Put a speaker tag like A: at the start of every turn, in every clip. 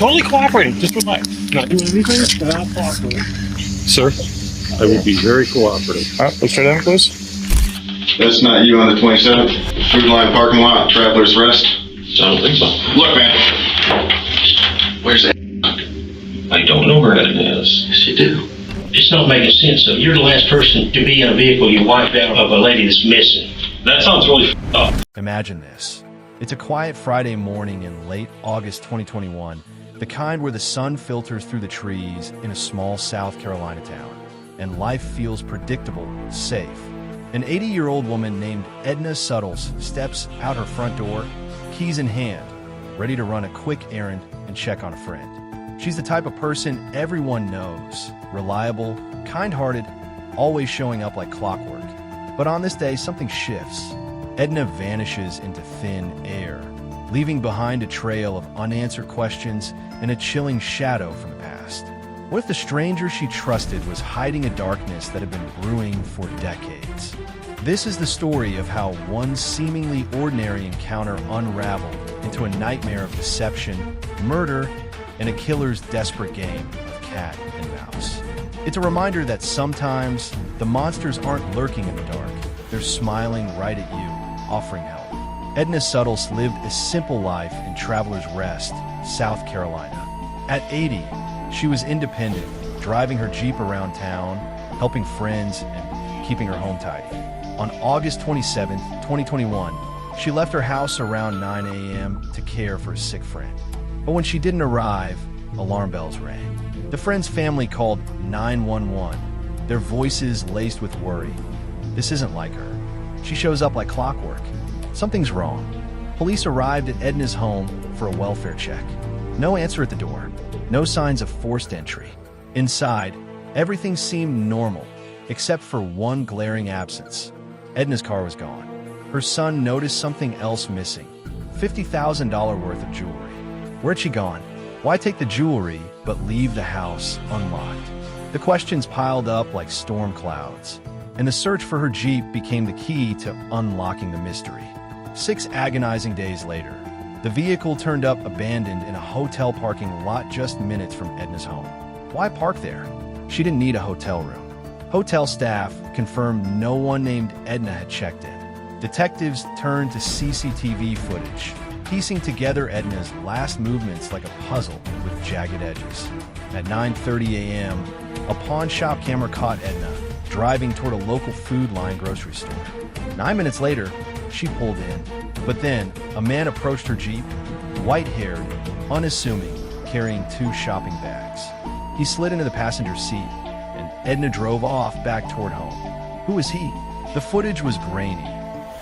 A: totally cooperating, just relax. Not doing anything, and I'll cooperate. Sir, I will be very cooperative. Let's try that, please.
B: That's not you on the 27th. Food line parking lot, Traveler's Rest.
C: I don't think so.
B: Look, man. Where's that?
C: I don't know where Edna is.
B: Yes, you do.
D: It's not making sense, though. You're the last person to be in a vehicle you wiped out of a lady that's missing.
C: That sounds really up.
E: Imagine this. It's a quiet Friday morning in late August 2021, the kind where the sun filters through the trees in a small South Carolina town, and life feels predictable, safe. An 80-year-old woman named Edna Subtles steps out her front door, keys in hand, ready to run a quick errand and check on a friend. She's the type of person everyone knows, reliable, kind-hearted, always showing up like clockwork. But on this day, something shifts. Edna vanishes into thin air, leaving behind a trail of unanswered questions and a chilling shadow from the past. What if the stranger she trusted was hiding a darkness that had been brewing for decades? This is the story of how one seemingly ordinary encounter unraveled into a nightmare of deception, murder, and a killer's desperate game of cat and mouse. It's a reminder that sometimes the monsters aren't lurking in the dark. They're smiling right at you, offering help. Edna Subtles lived a simple life in Traveler's Rest, South Carolina. At 80, she was independent, driving her Jeep around town, helping friends, and keeping her home tidy. On August 27, 2021, she left her house around 9 a.m. to care for a sick friend. But when she didn't arrive, alarm bells rang. The friend's family called 911, their voices laced with worry. This isn't like her. She shows up like clockwork. Something's wrong. Police arrived at Edna's home for a welfare check. No answer at the door. No signs of forced entry. Inside, everything seemed normal, except for one glaring absence. Edna's car was gone. Her son noticed something else missing. $50,000 worth of jewelry. Where'd she gone? Why take the jewelry but leave the house unlocked? The questions piled up like storm clouds, and the search for her Jeep became the key to unlocking the mystery. 6 agonizing days later, the vehicle turned up abandoned in a hotel parking lot just minutes from Edna's home. Why park there? She didn't need a hotel room. Hotel staff confirmed no one named Edna had checked in. Detectives turned to CCTV footage, piecing together Edna's last movements like a puzzle with jagged edges. At 9:30 a.m., a pawn shop camera caught Edna driving toward a local food line grocery store. 9 minutes later, she pulled in. But then, a man approached her Jeep, white-haired, unassuming, carrying 2 shopping bags. He slid into the passenger seat, and Edna drove off back toward home. Who was he? The footage was grainy,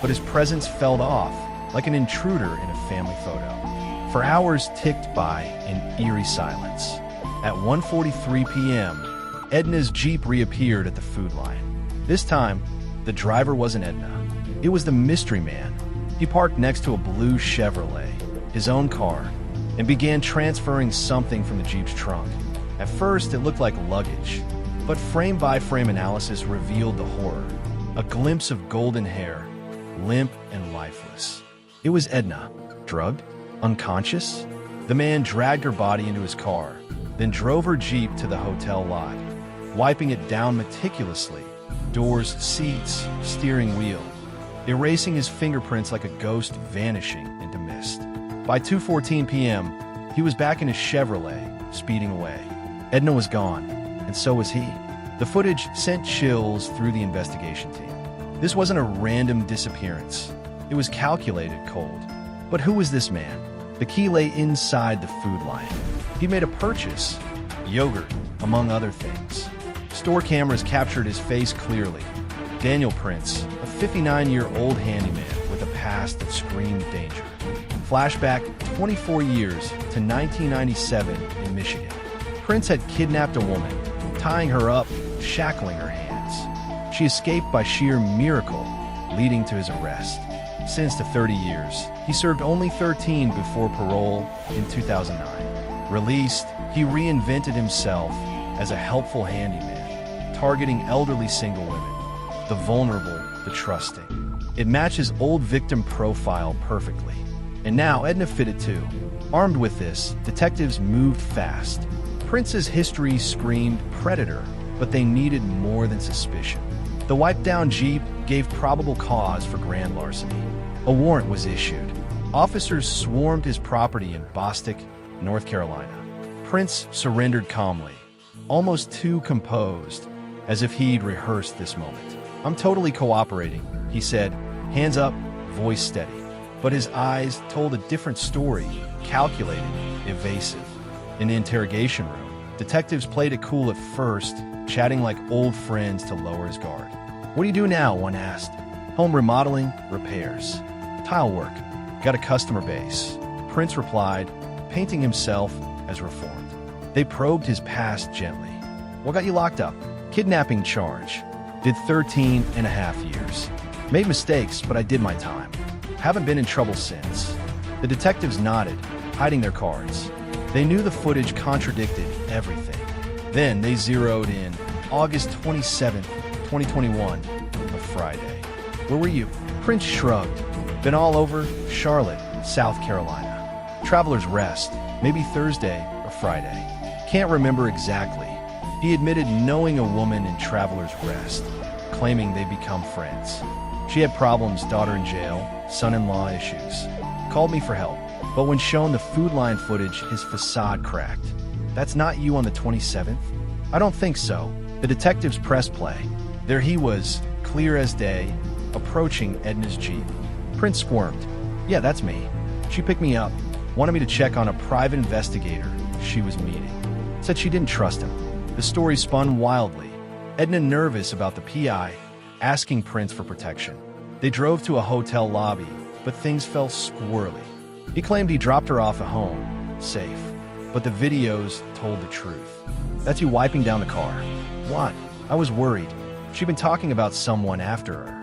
E: but his presence felt off, like an intruder in a family photo. For hours ticked by in eerie silence. At 1:43 p.m., Edna's Jeep reappeared at the food line. This time, the driver wasn't Edna. It was the mystery man. He parked next to a blue Chevrolet, his own car, and began transferring something from the Jeep's trunk. At first, it looked like luggage, but frame-by-frame analysis revealed the horror. A glimpse of golden hair, limp and lifeless. It was Edna, drugged, unconscious. The man dragged her body into his car, then drove her Jeep to the hotel lot, wiping it down meticulously, doors, seats, steering wheel, erasing his fingerprints like a ghost vanishing into mist. By 2:14 p.m., he was back in his Chevrolet, speeding away. Edna was gone, and so was he. The footage sent chills through the investigation team. This wasn't a random disappearance. It was calculated cold. But who was this man? The key lay inside the food line. He made a purchase, yogurt, among other things. Store cameras captured his face clearly. Daniel Printz, a 59-year-old handyman with a past that screamed danger. Flashback 24 years to 1997 in Michigan. Printz had kidnapped a woman, tying her up, shackling her hands. She escaped by sheer miracle, leading to his arrest. Sentenced to 30 years, he served only 13 before parole in 2009. Released, he reinvented himself as a helpful handyman, targeting elderly single women, the vulnerable, the trusting. It matched his old victim profile perfectly. And now Edna fitted too. Armed with this, detectives moved fast. Printz's history screamed predator, but they needed more than suspicion. The wiped-down Jeep gave probable cause for grand larceny. A warrant was issued. Officers swarmed his property in Bostic, North Carolina. Printz surrendered calmly, almost too composed, as if he'd rehearsed this moment. "I'm totally cooperating," he said, hands up, voice steady. But his eyes told a different story, calculated, evasive. In the interrogation room, detectives played it cool at first, chatting like old friends to lower his guard. "What do you do now?" one asked. "Home remodeling, repairs. Tile work. Got a customer base." Printz replied, painting himself as reformed. They probed his past gently. "What got you locked up?" "Kidnapping charge. Did 13 and a half years. Made mistakes, but I did my time. Haven't been in trouble since." The detectives nodded, hiding their cards. They knew the footage contradicted everything. Then they zeroed in. August 27th, 2021, a Friday. "Where were you?" Printz shrugged. "Been all over Charlotte, South Carolina. Traveler's Rest, maybe Thursday or Friday. Can't remember exactly." He admitted knowing a woman in Traveler's Rest, claiming they'd become friends. She had problems, daughter in jail, son-in-law issues. Called me for help, but when shown the Food Line footage, his facade cracked. "That's not you on the 27th? "I don't think so." The detectives pressed play. There he was, clear as day, approaching Edna's Jeep. Printz squirmed. "Yeah, that's me. She picked me up, wanted me to check on a private investigator she was meeting. Said she didn't trust him." The story spun wildly. Edna nervous about the PI, asking Printz for protection. They drove to a hotel lobby, but things fell squirrely. He claimed he dropped her off at home, safe. But the videos told the truth. "That's you wiping down the car." "What?" "I was worried. She'd been talking about someone after her."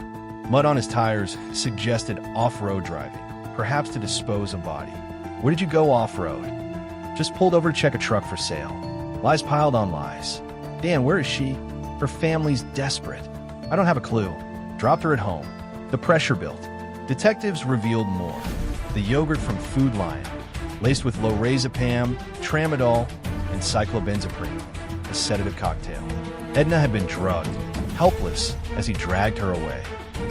E: Mud on his tires suggested off-road driving, perhaps to dispose of body. "Where did you go off-road?" "Just pulled over to check a truck for sale." Lies piled on lies. "Dan, where is she?" "Her family's desperate." "I don't have a clue." "Dropped her at home." The pressure built. Detectives revealed more. The yogurt from Food Line, laced with lorazepam, tramadol, and cyclobenzaprine, a sedative cocktail. Edna had been drugged, helpless as he dragged her away.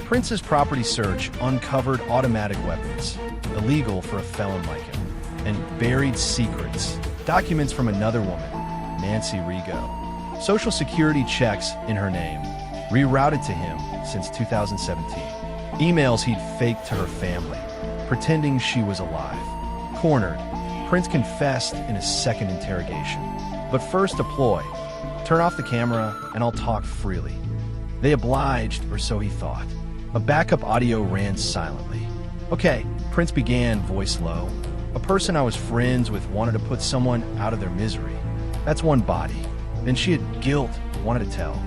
E: Printz's property search uncovered automatic weapons, illegal for a felon like him, and buried secrets, documents from another woman, Nancy Rigo. Social security checks in her name, rerouted to him since 2017. Emails he'd faked to her family, pretending she was alive. Cornered, Printz confessed in a second interrogation. But first a ploy. "Turn off the camera and I'll talk freely." They obliged, or so he thought. A backup audio ran silently. "Okay," Printz began, voice low. "A person I was friends with wanted to put someone out of their misery. That's one body. Then she had guilt, wanted to tell.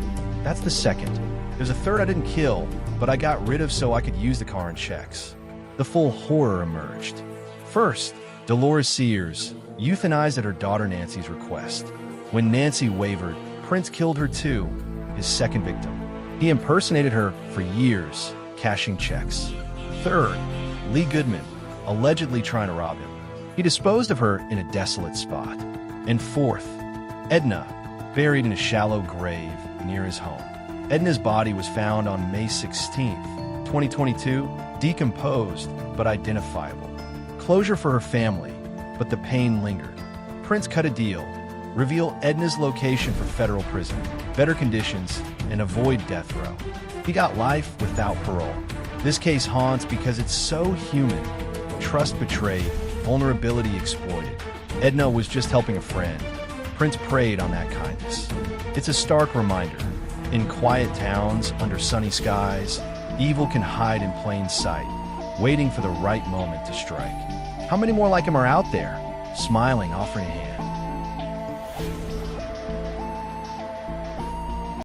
E: That's the second. There's a third I didn't kill, but I got rid of so I could use the car in checks." The full horror emerged. First, Dolores Sears, euthanized at her daughter Nancy's request. When Nancy wavered, Printz killed her too, his second victim. He impersonated her for years, cashing checks. Third, Lee Goodman, allegedly trying to rob him. He disposed of her in a desolate spot. And fourth, Edna, buried in a shallow grave near his home. Edna's body was found on May 16th, 2022, decomposed but identifiable. Closure for her family, but the pain lingered. Printz cut a deal. Reveal Edna's location for federal prison, better conditions, and avoid death row. He got life without parole. This case haunts because it's so human. Trust betrayed, vulnerability exploited. Edna was just helping a friend. Printz preyed on that kindness. It's a stark reminder. In quiet towns, under sunny skies, evil can hide in plain sight, waiting for the right moment to strike. How many more like him are out there, smiling, offering a hand?